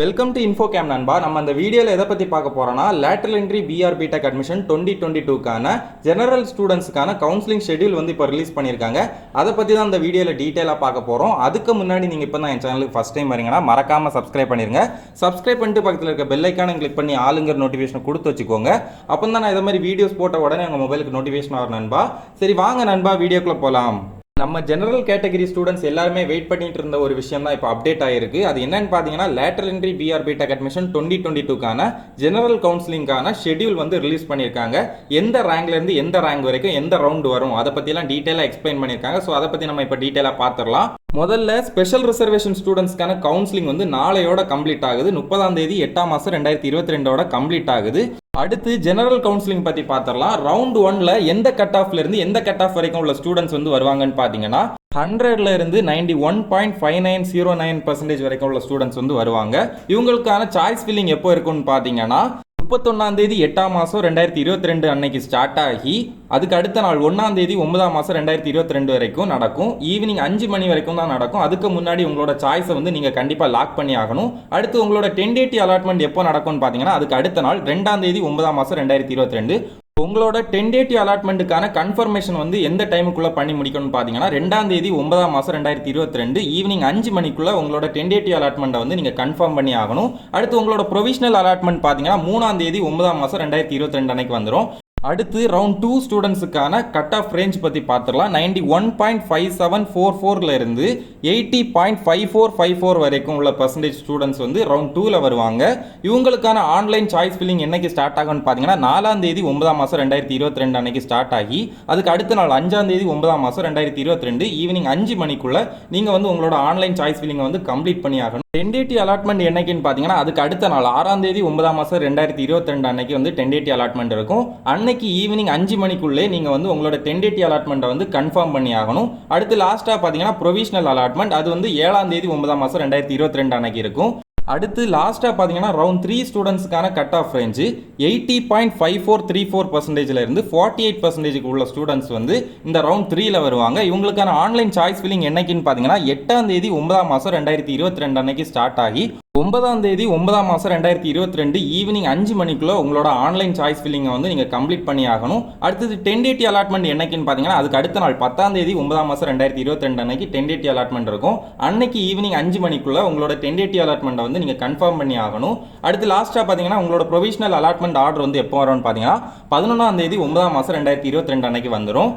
Welcome to இன்ஃபோகேம் நண்பா. நம்ம அந்த வீடியோவில் எதை பற்றி பார்க்க போகிறோம்னா lateral entry PR BTech admission 2022க்கான ஜெனரல் ஸ்டூடெண்ட்ஸ்க்கான கவுன்சிலிங் ஷெட்யூல் வந்து இப்போ ரிலீஸ் பண்ணியிருக்காங்க. அதை பற்றி தான் அந்த வீடியோவில் டீட்டெயிலாக பார்க்க போகிறோம். அதுக்கு முன்னாடி நீங்கள் இப்போ தான் என் சேனலுக்கு ஃபஸ்ட் டைம் வரீங்கன்னா மறக்காமல் சப்ஸ்கிரைப் பண்ணிடுங்க. சப்ஸ்கிரைப் பண்ணிட்டு பக்கத்தில் இருக்க பெல் ஐக்கானை கிளிக் பண்ணி ஆளுங்கிற நோட்டிஃபிகேஷன் கொடுத்து வச்சுக்கோங்க. அப்போ தான் நான் இதை மாதிரி வீடியோஸ் போட்ட உடனே உங்கள் மொபைலுக்கு நோட்டிஃபிகேஷன் ஆகும் நண்பா. சரி வாங்க நண்பா வீடியோக்குள்ளே போகலாம். நம்ம ஜெனரல் கேட்டகரி ஸ்டூடெண்ட்ஸ் எல்லாருமே வெயிட் பண்ணிட்டு இருந்த ஒரு விஷயம் தான் இப்போ அப்டேட் ஆயிருக்கு. அது என்னன்னு பார்த்தீங்கன்னா lateral entry PR BTech admission 2022க்கான ஜெனரல் கவுன்சிலிங்கான ஷெட்யூல் வந்து ரிலீஸ் பண்ணியிருக்காங்க. எந்த ரேங்க்லேருந்து எந்த ரேங்க் வரைக்கும் எந்த ரவுண்ட் வரும் அதை பற்றிலாம் டீட்டெயிலாக எக்ஸ்பிளைன் பண்ணியிருக்காங்க. ஸோ அதை பற்றி நம்ம இப்போ டீட்டெயிலாக பார்த்துடலாம். முதல்ல ஸ்பெஷல் ரிசர்வேஷன் ஸ்டூடெண்ட்ஸ்க்கான கவுன்சிலிங் வந்து நாளையோட கம்ப்ளீட் ஆகுது. 30ஆம் தேதி 8ஆம் மாதம் 2022ஓட கம்ப்ளீட் ஆகுது. அடுத்து ஜெனரல் கவுன்சிலிங் பற்றி பார்த்துடலாம். ரவுண்ட் 1ல எந்த கட் ஆஃப்ல இருந்து எந்த கட் ஆஃப் வரைக்கும் உள்ள ஸ்டூடெண்ட்ஸ் வந்து வருவாங்கன்னு பார்த்தீங்கன்னா 100ல இருந்து 91.5909% வரைக்கும் உள்ள ஸ்டூடெண்ட்ஸ் வந்து வருவாங்க. இவங்களுக்கான சாய்ஸ் ஃபில்லிங் எப்போ இருக்குன்னு பார்த்தீங்கன்னா 31ஆம் தேதி 8ஆம் மாதம் 2022 அன்னைக்கு ஸ்டார்ட் ஆகி அதுக்கு அடுத்த நாள் 1ஆம் தேதி 9ஆம் மாதம் 2022 வரைக்கும் நடக்கும். ஈவினிங் 5 மணி வரைக்கும் தான் நடக்கும். அதுக்கு முன்னாடி உங்களோட சாய்ஸை வந்து நீங்கள் கண்டிப்பாக லாக் பண்ணி ஆகணும். அடுத்து உங்களோட டென்டேட்டிவ் அலாட்மெண்ட் எப்போ நடக்கும்னு பார்த்தீங்கன்னா அதுக்கு அடுத்த நாள் 2ஆம் தேதி 9ஆம் மாதம் 2022 உங்களோட டென்டேட்டிவ் அலாட்மெண்ட்டுக்கான கன்ஃபர்மேஷன் வந்து எந்த டைமுக்குள்ளே பண்ணி முடிக்கணும்னு பார்த்தீங்கன்னா 2ஆம் தேதி 9ஆம் மாதம் 2022 ஈவினிங் 5 மணிக்குள்ளே உங்களோட டென்டேட்டிவ் அலாட்மெண்ட்டை வந்து நீங்கள் கன்ஃபார்ம் பண்ணி ஆகணும். அடுத்து உங்களோட ப்ரொவிஷனல் அலாட்மெண்ட் பார்த்தீங்கன்னா 3ஆம் தேதி 9ஆம் மாதம் 2022 அன்னைக்கு வந்துடும். அடுத்து ரவுண்ட் 2 ஸ்டூடெண்ட்ஸுக்கான கட் ஆஃப் ரேஞ்ச் பற்றி பார்த்துடலாம். 91.5744 இருந்து 80.5454 வரைக்கும் உள்ள பர்சன்டேஜ் ஸ்டூடெண்ட்ஸ் வந்து ரவுண்ட் 2ல வருவாங்க. இவங்களுக்கான ஆன்லைன் சாய்ஸ் ஃபில்லிங் என்னைக்கு ஸ்டார்ட் ஆகும்னு பார்த்தீங்கன்னா 4ஆம் தேதி 9ஆம் மாதம் 2022 அன்னைக்கு ஸ்டார்ட் ஆகி அதுக்கு அடுத்த நாள் 5ஆம் தேதி 9ஆம் மாதம் 2022 ஈவினிங் 5 மணிக்குள்ள நீங்கள் வந்து உங்களோட ஆன்லைன் சாய்ஸ் ஃபில்லிங்கை வந்து கம்ப்ளீட் பண்ணி ஆகணும். டென்டேட்டிவ் அலாட்மெண்ட் என்னைக்குன்னு பார்த்தீங்கன்னா அதுக்கு அடுத்த நாள் 6ஆம் தேதி 9ஆம் மாதம் 2022 அன்னைக்கு வந்து டென்டேட்டிவ் அலாட்மெண்ட் இருக்கும். அன்னைக்கு ஈவினிங் 5 மணிக்குள்ளே நீங்கள் வந்து உங்களோட டென்டேட்டிவ் அலாட்மெண்ட்டை வந்து கன்ஃபார்ம் பண்ணி ஆகணும். அடுத்து லாஸ்ட்டாக பார்த்தீங்கன்னா ப்ரொவிஷனல் அலாட்மெண்ட் அது வந்து 7ஆம் தேதி 9ஆம் மாதம் 2022 அன்னைக்கு இருக்கும். அடுத்து லாஸ்ட்டாக பார்த்தீங்கன்னா ரவுண்ட் 3 ஸ்டூடெண்ட்ஸ்க்கான கட் ஆஃப் ரேஞ்சு 80.5434% இருந்து 48% உள்ள ஸ்டூடெண்ட்ஸ் வந்து இந்த ரவுண்ட் 3ல வருவாங்க. இவங்களுக்கான ஆன்லைன் சாய்ஸ் ஃபில்லிங் என்னைக்குன்னு பார்த்தீங்கன்னா 8ஆம் தேதி 9ஆம் மாதம் 2022 அன்னைக்கு ஸ்டார்ட் ஆகி 9ஆம் தேதி 9ஆம் மாதம் 2022 ஈவினிங் 5 மணிக்குள்ள உங்களோட ஆன்லைன் சாய்ஸ் ஃபில்லிங்கை வந்து நீங்கள் கம்ப்ளீட் பண்ணி ஆகணும். அடுத்தது டென்டேட்டிவ் அலாட்மெண்ட் என்னைக்குன்னு பார்த்தீங்கன்னா அதுக்கு அடுத்த நாள் 10ஆம் தேதி 9ஆம் மாதம் 2022 அன்னைக்கு டென்டேட்டிவ் அலாட்மெண்ட் இருக்கும். அன்னைக்கு ஈவினிங் 5 மணிக்குள்ள உங்களோட டென்டேட்டிவ் அலாட்மெண்ட்டை வந்து நீங்கள் கன்ஃபார்ம் பண்ணி ஆகணும். அடுத்து லாஸ்ட்டாக பார்த்தீங்கன்னா உங்களோட ப்ரொவிஷனல் அலாட்மெண்ட் ஆர்டர் வந்து எப்போ வரும்னு பார்த்தீங்கன்னா 11ஆம் தேதி 9ஆம் மாதம் 2022 அன்னைக்கு வந்துடும்.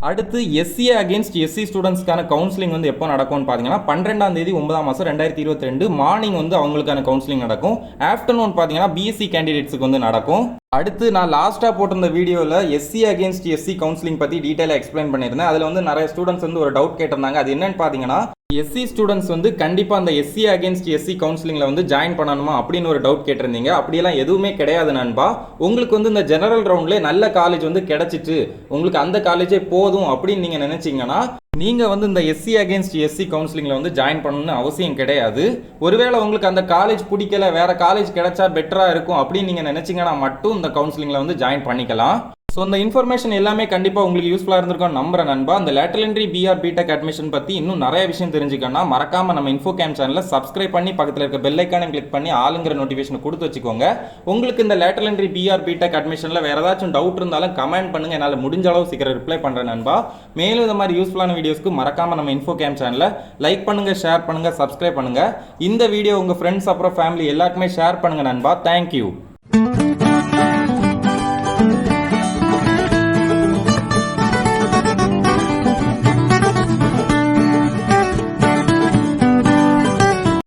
அடுத்து எஸ்சிஏ அகேன்ஸ்ட் எஸ்சி ஸ்டூடெண்ட்ஸ்க்கான கவுன்சிலிங் வந்து எப்போ நடக்கும்னு பார்த்தீங்கன்னா 12ஆம் தேதி 9ஆம் மாதம் 2022 மார்னிங் வந்து அவங்களுக்கான கவுன்சிலிங் நடக்கும். ஆஃப்டர்நூன் பார்த்தீங்கன்னா பிஎஸ்சி கேண்டிடேட்ஸுக்கு வந்து நடக்கும். அடுத்து நான் லாஸ்ட்டாக போட்டிருந்த வீடியோவில் எஸ்சி அகேன்ஸ்ட் எஸ்சி கவுன்சிலிங் பற்றி டீட்டெயிலாக எக்ஸ்பிளைன் பண்ணியிருந்தேன். அதில் வந்து நிறைய ஸ்டூடெண்ட்ஸ் வந்து ஒரு டவுட் கேட்டிருந்தாங்க. அது என்னன்னு பார்த்தீங்கன்னா எஸ்சி ஸ்டூடெண்ட்ஸ் வந்து கண்டிப்பாக அந்த எஸ்சி அகேன்ஸ்ட் எஸ்சி கவுன்சிலிங்கில் வந்து ஜாயின் பண்ணணுமா அப்படின்னு ஒரு டவுட் கேட்டிருந்தீங்க. அப்படியெல்லாம் எதுவுமே கிடையாது நண்பா. உங்களுக்கு வந்து இந்த ஜெனரல் ரவுண்ட்லேயே நல்ல காலேஜ் வந்து கிடைச்சிட்டு உங்களுக்கு அந்த காலேஜே போதும் அப்படின்னு நீங்கள் நினச்சிங்கன்னா நீங்கள் வந்து இந்த எஸ்சி அகேன்ஸ்ட் எஸ்சி கவுன்சிலிங்கில் வந்து ஜாயின் பண்ணணும்னு அவசியம் கிடையாது. ஒருவேளை உங்களுக்கு அந்த காலேஜ் பிடிக்கல வேற காலேஜ் கிடைச்சா பெட்டராக இருக்கும் அப்படின்னு நீங்கள் நினச்சிங்கன்னா மட்டும் இந்த கவுன்சிலிங்கில் வந்து ஜாயின் பண்ணிக்கலாம். ஸோ இந்த இன்ஃபர்மேஷன் எல்லாமே கண்டிப்பாக உங்களுக்கு யூஸ்ஃபுல்லாக இருந்திருக்கும் நம்புறேன் நண்பா. அந்த lateral entry PR BTech admission பற்றி இன்னும் நிறைய விஷயம் தெரிஞ்சுக்கணும்னா மறக்காம நம்ம இன்ஃபோகேம் சேனலை சப்ஸ்கிரைப் பண்ணி பக்கத்தில் இருக்க பெல் ஐக்கானை கிளிக் பண்ணி ஆளுங்கிற நோட்டிஃபிகேஷன் கொடுத்து வச்சுக்கோங்க. உங்களுக்கு இந்த லேட்டரல் என்ட்ரி பிஆர் பிடெக் அட்மிஷனில் வேறு ஏதாச்சும் டவுட் இருந்தாலும் கமெண்ட் பண்ணுங்க. என்னால் முடிஞ்ச அளவு சீக்கிரம் ரிப்ளை பண்ணுறேன் நண்பா. மேலும் இந்த மாதிரி யூஸ்ஃபுல்லான வீடியோஸ்க்கு மறக்காம நம்ம இன்ஃபோகேம் சேனலை லைக் பண்ணுங்க, ஷேர் பண்ணுங்க, சப்ஸ்கிரைப் பண்ணுங்க. இந்த வீடியோ உங்கள் ஃப்ரெண்ட்ஸ் அப்புறம் ஃபேமிலி எல்லாருக்குமே ஷேர் பண்ணுங்க நண்பா. தேங்க்யூ.